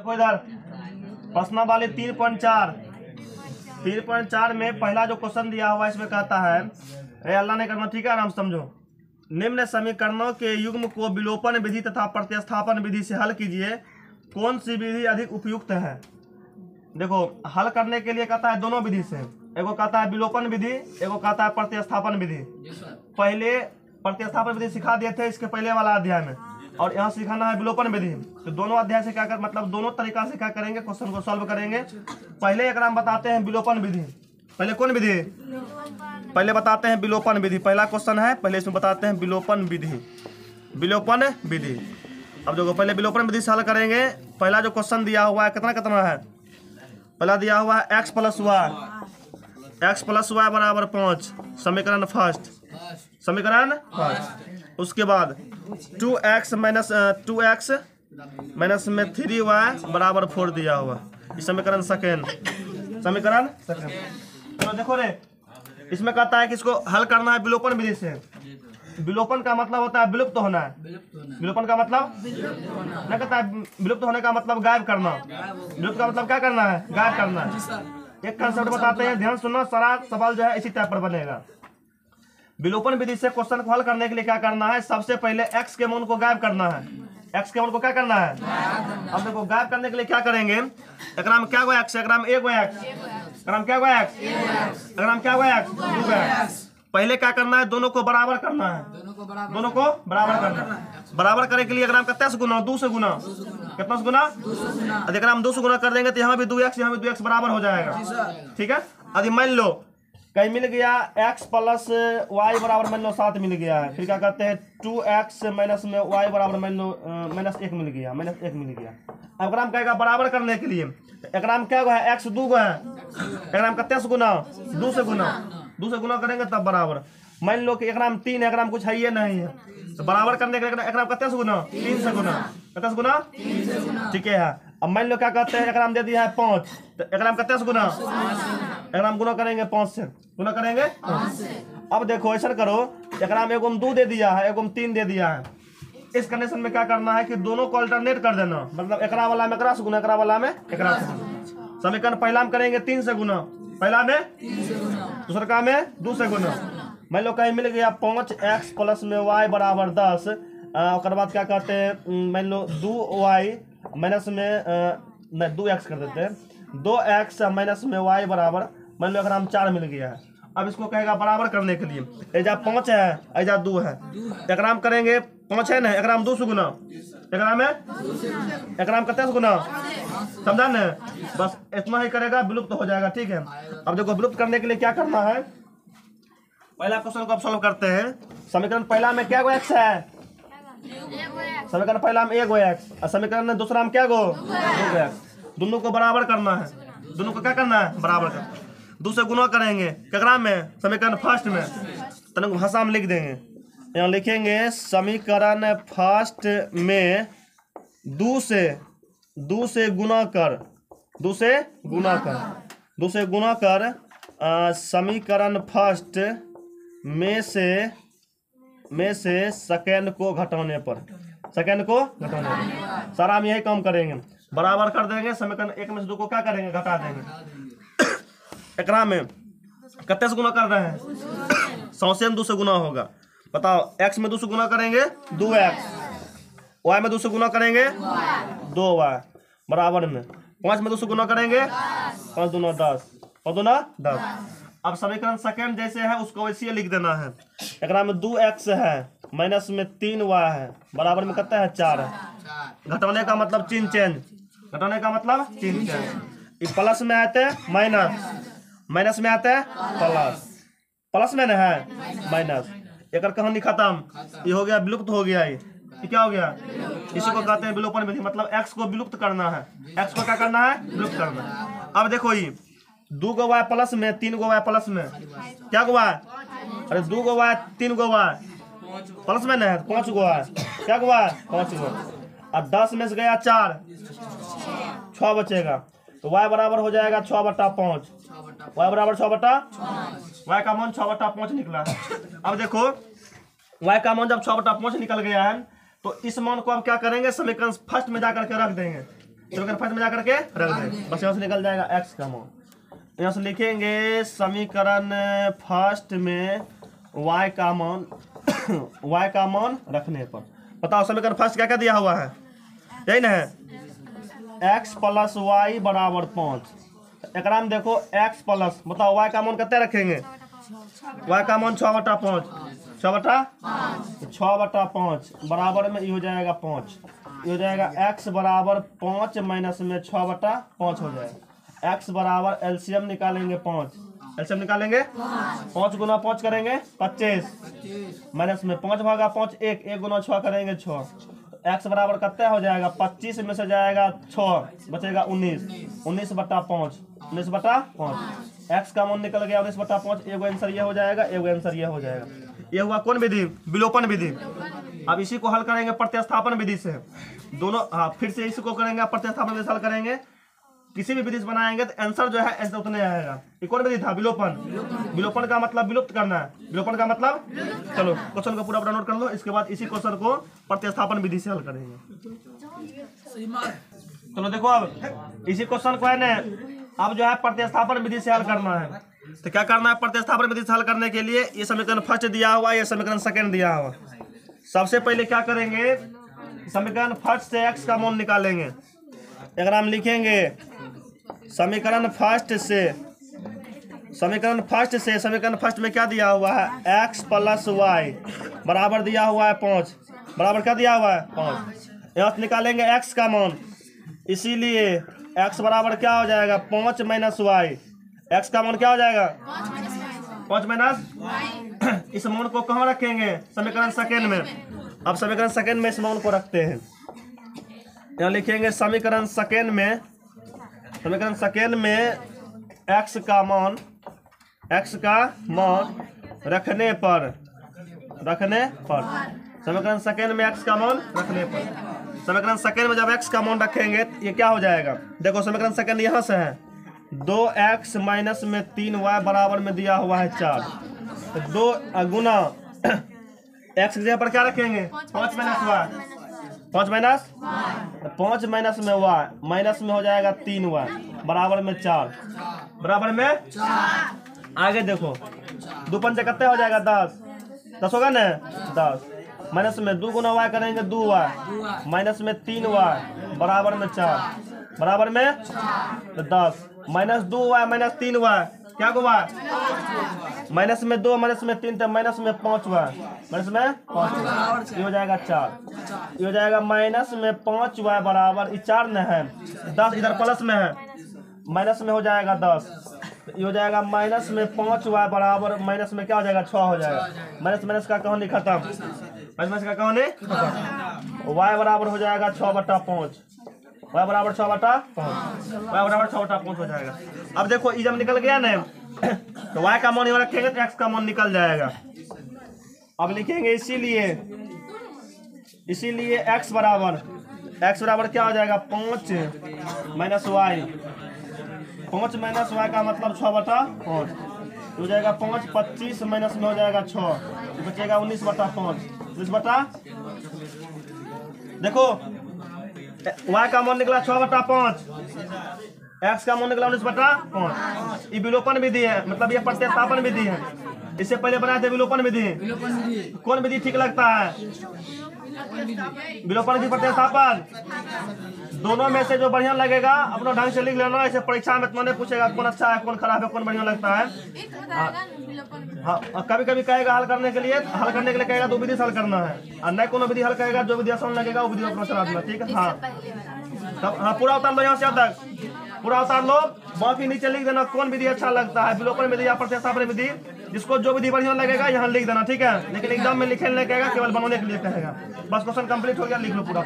देखो इधर प्रश्नावली 3.4 में पहला जो क्वेश्चन दिया हुआ है इसमें कहता है, अरे अल्लाह ने करना, ठीक है, आराम समझो। निम्न समीकरणों के युग्म को विलोपन विधि तथा प्रतिस्थापन विधि से हल कीजिए, कौन सी विधि अधिक उपयुक्त है। देखो हल करने के लिए कहता है दोनों विधि से, एगो कहता है विलोपन विधि, एगो कहता है प्रतिस्थापन विधि। पहले प्रतिस्थापन विधि सिखा दिए थे इसके पहले वाला अध्याय में, और यहाँ सिखाना है विलोपन विधि। तो दोनों अध्याय से क्या कर मतलब दोनों तरीका से क्या करेंगे, क्वेश्चन को सॉल्व करेंगे। पहले एक नाम बताते हैं विलोपन विधि। पहले कौन विधि? पहले बताते हैं विलोपन विधि। पहला क्वेश्चन है, पहले इसमें बताते हैं विलोपन विधि। विलोपन विधि। अब देखो पहले विलोपन विधि से हल करेंगे। पहला जो क्वेश्चन दिया हुआ है कितना कितना है? पहला दिया हुआ है x + y बराबर 5, समीकरण फर्स्ट। समीकरण फर्स्ट। उसके बाद 2x में 3y बराबर 4 दिया हुआ, इस समीकरण सेकेंड। समीकरण सेकेंड। तो देखो रे, इसमें कहता है कि इसको हल करना है विलोपन विधि से। विलोपन का मतलब होता है विलुप्त होना है। विलोपन का मतलब क्या कहता है? विलुप्त होने का मतलब गायब करना। विलुप्त का मतलब क्या करना है? गायब करना है। एक कंसेप्ट बताते हैं, ध्यान सुनना, सारा सवाल जो है इसी टाइप पर बनेगा। विलोपन विधि से क्वेश्चन को हल करने के लिए क्या करना है? सबसे पहले x के मान को गायब करना है। x के मान को क्या करना है? अब देखो गायब करने के लिए क्या करेंगे? एकरा में क्या हुआ x? एकरा में 1 हुआ x। एकरा में क्या हुआ x? एकरा में क्या हुआ x? 2 हुआ x। पहले क्या करना है? दोनों को बराबर करना है। दोनों को बराबर करना है। बराबर करने के लिए एकरा में कितना से गुना? 2 से गुना। कितना से गुना? यदि एकरा में 2 से गुना कर देंगे तो यहाँ भी 2x, यहाँ भी 2x बराबर हो जाएगा। ठीक है। यदि मान लो कहीं मिल गया x + y बराबर मान लो 7 मिल गया है, फिर क्या करते हैं 2x - में y बराबर मान लो -1 मिल गया, -1 मिल गया। अब एकरा में कहेगा बराबर करने के लिए, एकरा में क्या है? x 2 है, एकरा में कितने से गुना? 2 से गुना। 2 से गुना करेंगे तब बराबर। मान लो कि एकरा में 3 है, एकरा में कुछ है ये नहीं है, तो बराबर करने के लिए एकरा में कितने से गुना? 3 से गुना। कितने से गुना? ठीक है। अब मान लो क्या कहते हैं, एकरा में दे दिया है 5, तो एकरा में कितने से गुना? एकरा में गुना करेंगे 5 से। गुना करेंगे 5 से। अब देखो ऐसा करो, एकरा में एगो में 2 दे दिया है, एगो में 3 दे दिया है। इस कंडीशन में क्या करना है कि दोनों को अल्टरनेट कर देना, मतलब एकरा वाला में एकरा से गुना, एकरा वाला में एकरा से गुना। समीकरण पहला में करेंगे 3 से गुना, पहला में 3 से गुना, दूसरा का में 2 से गुना। मान लो कहीं मिल गया 5x + में y बराबर 10। उसके बाद क्या कहते हैं, मान लो 2y माइनस में 2x कर देते हैं, 2x - में y बराबर मान लो अगर हम 4 मिल गया है। अब इसको कहेगा बराबर करने के लिए, एजा 5 है, एजा 2 है, एकरा में करेंगे 5 है ना, एकरा में 2 से गुना, एकरा में कितने से गुना, समझा ना? बस इतना ही करेगा, विलुप्त हो जाएगा। ठीक है। अब देखो विलुप्त करने के लिए क्या करना है, पहला क्वेश्चन को अब सॉल्व करते हैं। समीकरण पहला में क्या x है? समीकरण पहला में 1 x, और समीकरण दूसरा में क्या 2 x। दोनों को बराबर करना है। दोनों को क्या करना है? बराबर करना। 2 से गुना करेंगे केकरा में? समीकरण फर्स्ट में। तनिक भाषा में लिख देंगे, यहाँ लिखेंगे समीकरण फर्स्ट में 2 से गुना कर, 2 से गुना कर समीकरण फर्स्ट में से सेकेंड को घटाने पर, सारा हम यही काम करेंगे, बराबर कर देंगे। समीकरण 1 में से 2 को क्या करेंगे? घटा देंगे। एकरा में कितने से गुना कर रहे हैं? 100 से 2 से गुना होगा। बताओ, x में 2 से गुना करेंगे 2x, y में 2 से गुना करेंगे 2y बराबर में 5 में 2 से गुना करेंगे 5 दूना 10, 5 दूना 10। अब समीकरण सेकेंड जैसे है उसको वैसे लिख देना है। एकरा में 2x है, माइनस में 3y है, बराबर में कितना है? 4 है। घटाने का मतलब चिन्ह चेंज, घटाने का मतलब चिन्ह चेंज। प्लस में आते हैं माइनस में आते हैं प्लस में ना है माइनस। एक कहानी खत्म, ये हो गया, विलुप्त हो गया। ये क्या हो गया? इसी को कहते हैं विलोपन विधि, मतलब x को विलुप्त करना है। x को क्या करना है? विलुप्त करना है। अब देखो ये 2 गो y प्लस में 3 गो y प्लस में क्या गो y? अरे 2 गो y 3 गो y प्लस में ना है 5 गो y, क्या गो y? 5 गो। और 10 में से गया 4, 6 बचेगा, तो y बराबर हो जाएगा 6/5। y बराबर 6/5, y का मान 6/5 निकला है। अब देखो y का मान जब 6/5 निकल गया है तो इस मान को अब क्या करेंगे? समीकरण फर्स्ट में जाकर के रख देंगे। समीकरण फर्स्ट में जाकर के रख दें, बस यहाँ से निकल जाएगा x का मान। यहाँ से लिखेंगे समीकरण फर्स्ट में y का मान y का मान रखने पर। बताओ समीकरण फर्स्ट क्या क्या दिया हुआ है, यही ना है, x प्लस वाई बराबर 5। एक में देखो x प्लस, बताओ y का मान कितने रखेंगे, y का मान 6/5, 6/5 बराबर में ये हो जाएगा 5, ये हो जाएगा x बराबर 5 माइनस में 6/5 हो जाएगा। x बराबर एलसीएम निकालेंगे 5, एलसीएम निकालेंगे 5 गुना 5 करेंगे 25 माइनस में 5 भागा 5 1 गुना 6 करेंगे 6। x बराबर कितना हो जाएगा, 25 में से जाएगा 6 बचेगा 19/5, 19/5 x का मान निकल गया 19/5। एगो आंसर ये हो जाएगा, एगो आंसर ये हो जाएगा। ये हुआ कौन विधि, विलोपन विधि। अब इसी को हल करेंगे प्रतिस्थापन विधि से, दोनों हाँ फिर से इसी को करेंगे प्रतिस्थापन विधि से हल करेंगे। किसी भी विधि से बनाएंगे तो आंसर जो है आंसर उतने आएगा। ये कौन विधि था, विलोपन। विलोपन का मतलब विलुप्त करना है, विलोपन का मतलब, चलो क्वेश्चन को पूरा नोट कर लो, इसके बाद इसी क्वेश्चन को प्रतिस्थापन विधि से हल करेंगे। चलो देखो अब इसी क्वेश्चन को है ना, अब जो है प्रतिस्थापन विधि से हल करना है। तो क्या करना है, प्रतिस्थापन विधि से हल करने के लिए ये समीकरण फर्स्ट दिया हुआ, ये समीकरण सेकंड दिया हुआ। सबसे पहले क्या करेंगे, समीकरण फर्स्ट से x का मान निकालेंगे। अगर हम लिखेंगे समीकरण फर्स्ट में क्या दिया हुआ है, x प्लस वाई बराबर दिया हुआ है 5, बराबर क्या दिया हुआ है 5। यहाँ से निकालेंगे x का मान, इसीलिए x बराबर क्या हो जाएगा 5 माइनस वाई। x का मान क्या हो जाएगा 5 माइनस, इस मान को कहाँ रखेंगे, समीकरण सेकंड में। अब समीकरण सेकंड में इस मान को रखते हैं, यहाँ लिखेंगे समीकरण सेकंड में x का मान रखने पर समीकरण सेकंड में x का मान रखने पर, समीकरण सेकंड में जब x का मान रखेंगे तो ये क्या हो जाएगा, देखो समीकरण सेकंड यहाँ से है 2x माइनस में 3y बराबर में दिया हुआ है 4, तो 2 गुना x की जगह पर क्या रखेंगे 5 माइनस y, 5 माइनस में y माइनस में हो जाएगा 3y बराबर में 4, बराबर में आगे देखो 2 पंचे कितने हो जाएगा 10 होगा ना 10, माइनस में 2 गुना y करेंगे 2y माइनस में 3y बराबर में 4, बराबर में 10, माइनस 2y माइनस 3y क्या हुआ, माइनस में 2 माइनस में 3 तो माइनस में 5y, माइनस में 5, ये हो जाएगा 4, ये हो जाएगा माइनस में 5y बराबर, ये 4 न है 10 इधर प्लस में है, माइनस में हो जाएगा 10, ये हो जाएगा माइनस में 5y बराबर, माइनस में क्या हो जाएगा 6 हो जाएगा, माइनस माइनस का कहानी खत्म, माइनस का कहानी खत्म। y बराबर हो जाएगा 6/5, y बराबर 6/5 हो जाएगा। अब देखो ये जब निकल गया ना तो y का मान यहाँ रखेंगे तो x का मान निकल जाएगा। अब लिखेंगे इसीलिए x बराबर क्या हो जाएगा 5 माइनस वाई, 5 माइनस वाई का मतलब 6/5 हो जाएगा। 5 25 माइनस में हो जाएगा 6, बचेगा 19/5। देखो y का मान निकला 6/5, x का मान निकला 19/5। ये विलोपन विधि है, मतलब ये प्रतिस्थापन विधि है। इससे पहले बनाए थे विलोपन विधि। कौन विधि ठीक लगता है, विलोपन विधि प्रतिस्थापन? दोनों में से जो बढ़िया लगेगा अपना ढंग से लिख लेना। ऐसे परीक्षा में तुम्हें पूछेगा कौन अच्छा है कौन खराब है कौन बढ़िया लगता है। हाँ, कभी कभी कहेगा हल करने के लिए कहेगा दो विधि से हल करना है, और नहीं कोनो विधि हल करेगा जो विधि आसान लगेगा वो विधि अपना चला देना। ठीक है, हाँ तब हाँ पूरा उतार लो, यहाँ से तक पूरा उतार लो, बाकी नीचे लिख देना कौन विधि अच्छा लगता है, विलोपन विधि या प्रतिस्थापन विधि। जिसको जो विधि बढ़िया लगेगा यहाँ लिख देना। ठीक है, लेकिन एग्जाम में लिखने नहीं कहेगा, केवल बनाने के लिए कहेगा। बस क्वेश्चन कंप्लीट हो गया, लिख लो पूरा।